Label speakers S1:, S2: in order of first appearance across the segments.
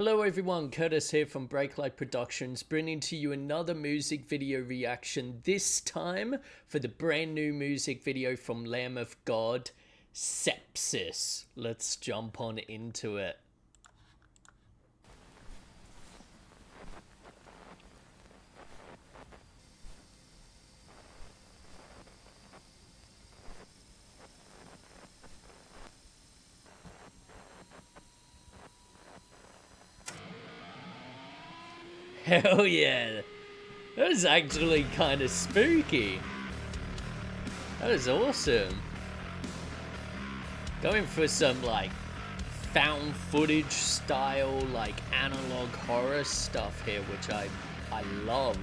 S1: Hello everyone, Curtis here from Breaklight Productions, bringing to you another music video reaction, this time for the brand new music video from Lamb of God, Sepsis. Let's jump on into it. Hell yeah, that was actually kind of spooky. That was awesome. Going for some like found footage style, like analog horror stuff here, which I love.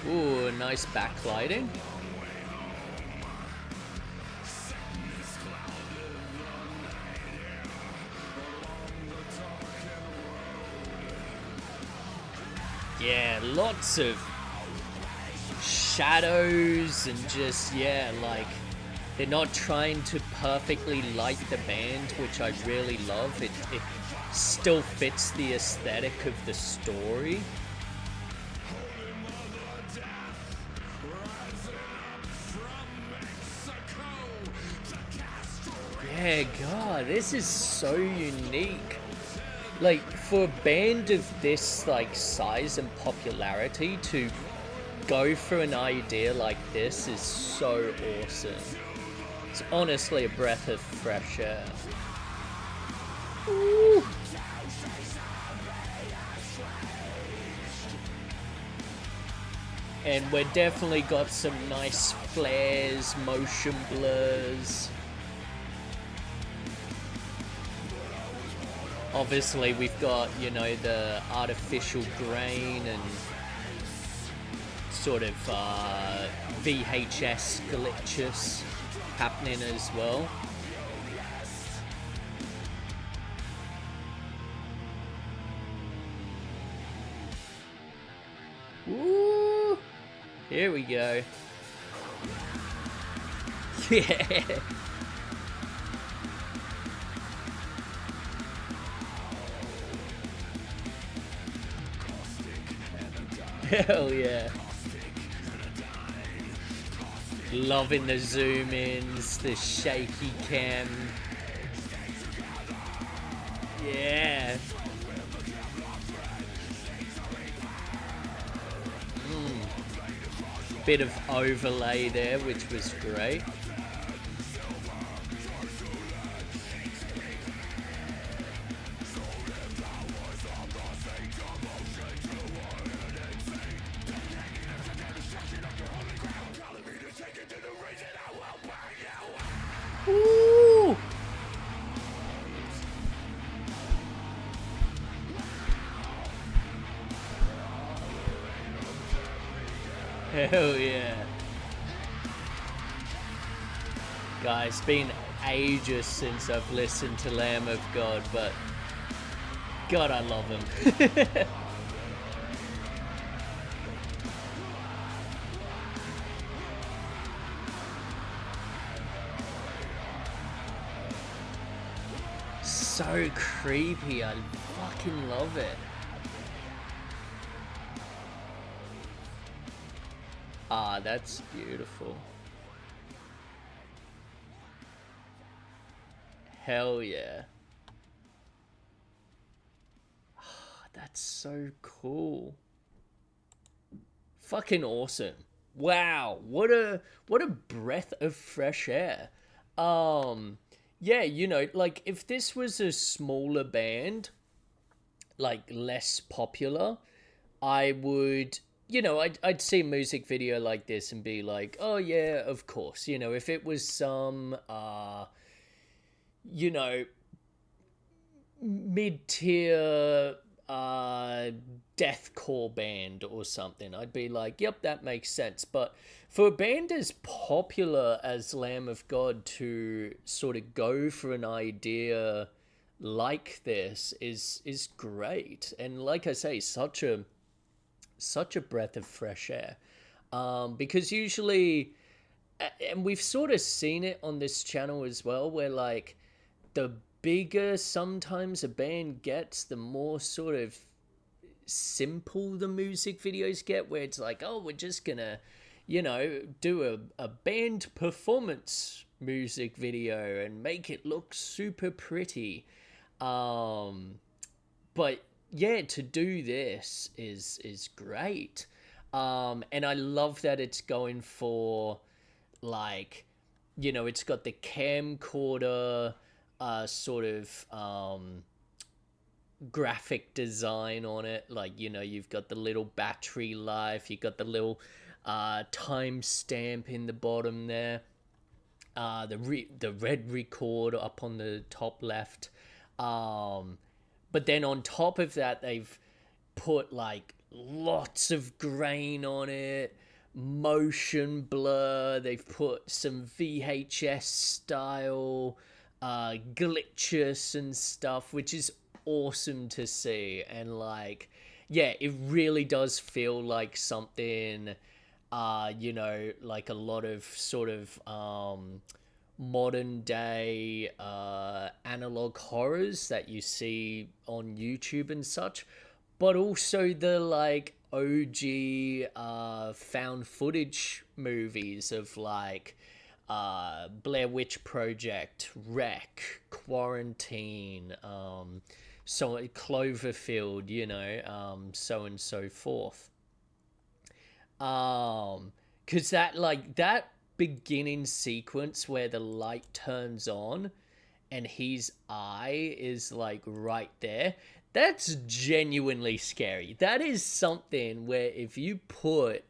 S1: Ooh, nice backlighting. Yeah, lots of shadows and just, yeah, like, they're not trying to perfectly light the band, which I really love. It still fits the aesthetic of the story. Yeah, God, this is so unique. Like, for a band of this, like, size and popularity to go for an idea like this is so awesome. It's honestly a breath of fresh air. Ooh. And we're definitely got some nice flares, motion blurs. Obviously we've got, you know, the artificial grain and sort of VHS glitches happening as well. Woo! Here we go. Yeah. Hell yeah. Loving the zoom ins, the shaky cam. Yeah. Bit of overlay there, which was great. Woo! Hell yeah. Guys, it's been ages since I've listened to Lamb of God, but God, I love him. So creepy, I fucking love it. Ah, that's beautiful. Hell yeah. That's so cool. Fucking awesome. Wow, what a breath of fresh air. Yeah, you know, like if this was a smaller band, like less popular, I would, you know, I'd see a music video like this and be like, oh yeah, of course. You know, if it was some you know, mid-tier deathcore band or something, I'd be like, yep, that makes sense. But for a band as popular as Lamb of God to sort of go for an idea like this is great. And like I say, such a breath of fresh air. Because usually, and we've sort of seen it on this channel as well, where like the bigger sometimes a band gets, the more sort of simple the music videos get, where it's like, oh, we're just gonna, do a band performance music video and make it look super pretty. Um, but yeah, to do this is great. And I love that it's going for like, it's got the camcorder sort of graphic design on it. Like, you've got the little battery life, you've got the little time stamp in the bottom there, the red record up on the top left. But then on top of that, they've put like lots of grain on it, motion blur. They've put some VHS style glitches and stuff, which is awesome to see. And like, yeah, it really does feel like something, like a lot of sort of modern day analog horrors that you see on YouTube and such, but also the like OG found footage movies of like Blair Witch Project, Wreck, Quarantine, so Cloverfield, so and so forth. Because that beginning sequence where the light turns on and his eye is like right there, that's genuinely scary. That is something where if you put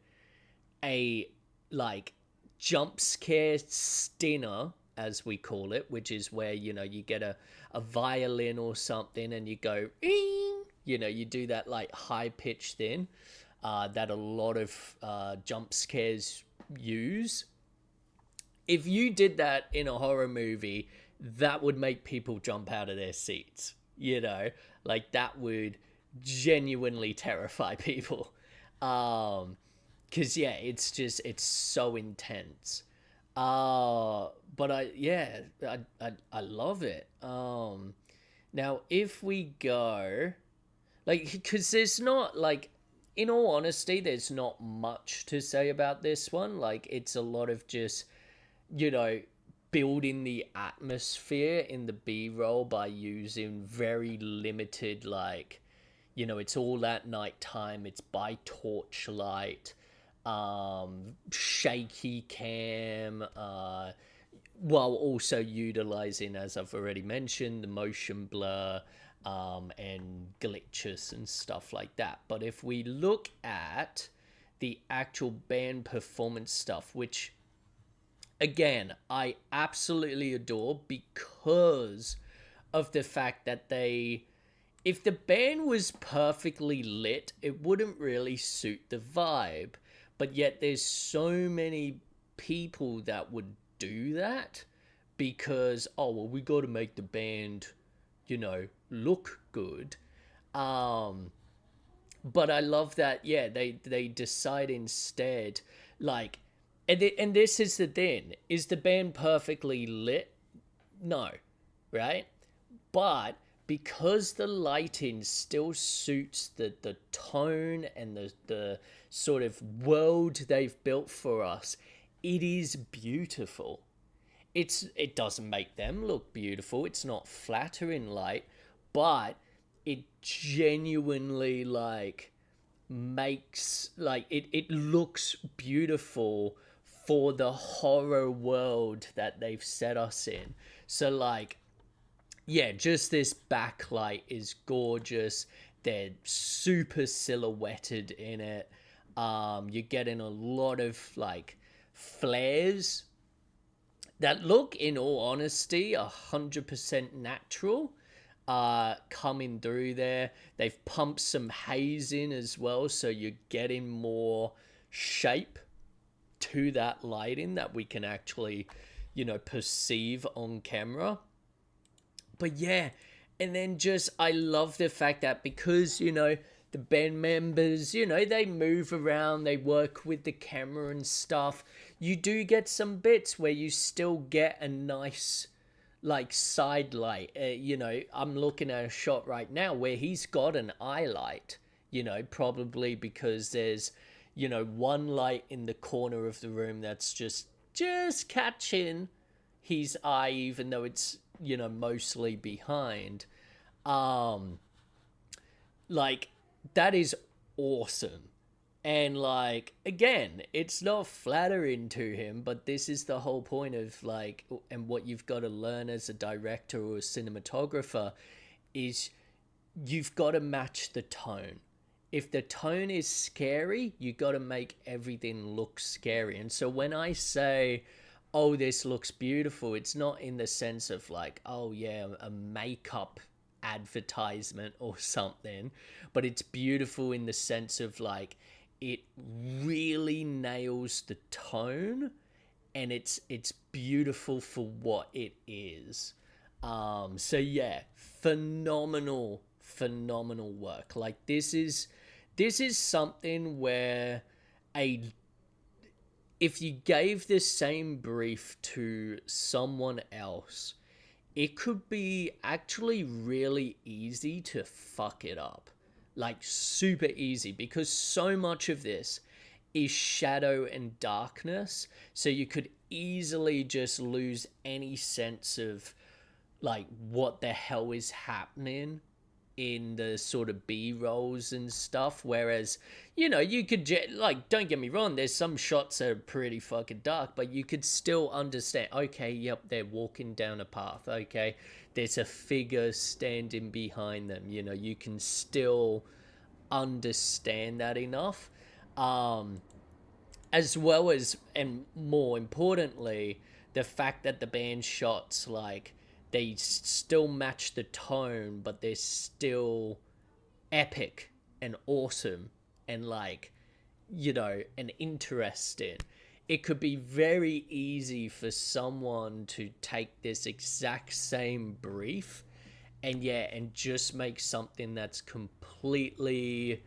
S1: a like jump scare stinner, as we call it, which is where you get a violin or something and you go you do that like high pitch thing that a lot of jump scares use. If you did that in a horror movie, that would make people jump out of their seats. Like that would genuinely terrify people. Cause yeah, it's so intense. But I love it. Now if we go, like, cause there's not like, in all honesty, there's not much to say about this one. Like, it's a lot of just, building the atmosphere in the B-roll by using very limited, like, it's all at nighttime, it's by torchlight, shaky cam, while also utilizing, as I've already mentioned, the motion blur, and glitches and stuff like that. But if we look at the actual band performance stuff, which again I absolutely adore because of the fact that if the band was perfectly lit, it wouldn't really suit the vibe. But yet there's so many people that would do that because, oh, well, we got to make the band, look good. But I love that, yeah, they decide instead, like, and this is the thing, is the band perfectly lit? No, right? But because the lighting still suits the tone and the sort of world they've built for us, it is beautiful. It doesn't make them look beautiful. It's not flattering light, but it genuinely like makes like it looks beautiful for the horror world that they've set us in. So like, yeah, just this backlight is gorgeous. They're super silhouetted in it. You're getting a lot of like flares that look, in all honesty, 100% natural, coming through there. They've pumped some haze in as well, so you're getting more shape to that lighting that we can actually, perceive on camera. But yeah, and then just, I love the fact that because, the band members, they move around, they work with the camera and stuff, you do get some bits where you still get a nice, like side light. You know, I'm looking at a shot right now where he's got an eye light, you know, probably because there's, you know, one light in the corner of the room that's just catching his eye, even though it's, you know, mostly behind. Um like that is awesome. And like again, it's not flattering to him, but this is the whole point of like, and what you've got to learn as a director or a cinematographer is you've got to match the tone. If the tone is scary, you got to make everything look scary. And so when I say, oh, this looks beautiful, it's not in the sense of like, oh yeah, a makeup advertisement or something, but it's beautiful in the sense of like it really nails the tone, and it's beautiful for what it is. So yeah, phenomenal work. Like this is something where a if you gave the same brief to someone else, it could be actually really easy to fuck it up. Like super easy, because so much of this is shadow and darkness. So you could easily just lose any sense of like what the hell is happening in the sort of B rolls and stuff. Whereas, you know, you could like, don't get me wrong, there's some shots that are pretty fucking dark, but you could still understand, okay, yep, they're walking down a path, okay, there's a figure standing behind them, you know, you can still understand that enough. As well as, and more importantly, the fact that the band shots, like, they still match the tone, but they're still epic and awesome and like, you know, and interesting. It could be very easy for someone to take this exact same brief and yeah, and just make something that's completely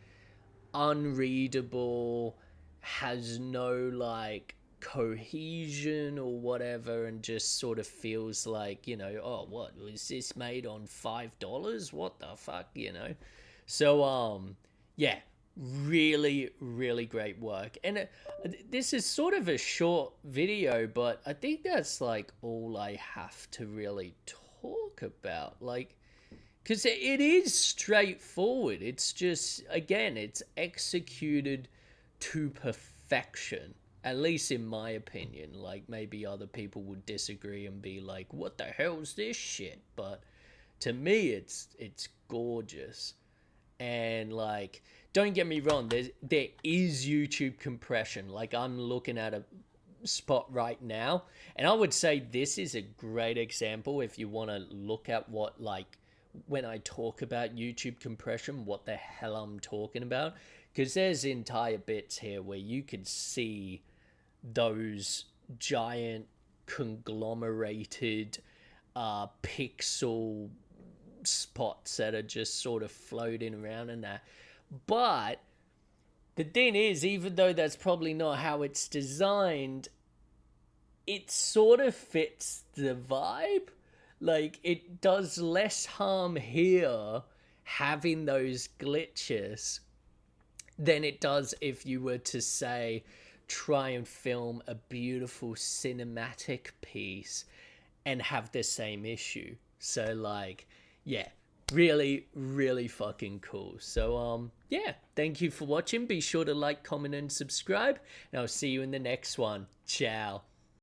S1: unreadable, has no like cohesion or whatever, and just sort of feels like, you know, oh, what was this made on $5? What the fuck, you know? So yeah, really great work. And this is sort of a short video, but I think that's like all I have to really talk about. Like, because it is straightforward. It's just, again, it's executed to perfection, at least in my opinion. Like, maybe other people would disagree and be like, what the hell's this shit? But to me, it's gorgeous. And like, don't get me wrong, there is YouTube compression. Like, I'm looking at a spot right now, and I would say this is a great example if you want to look at what, like, when I talk about YouTube compression, what the hell I'm talking about. Because there's entire bits here where you could see those giant conglomerated pixel spots that are just sort of floating around in that. But the thing is, even though that's probably not how it's designed, it sort of fits the vibe. Like, it does less harm here having those glitches than it does if you were to, say, try and film a beautiful cinematic piece and have the same issue. So, like, yeah, really fucking cool. So, yeah, thank you for watching. Be sure to like, comment, and subscribe, and I'll see you in the next one. Ciao.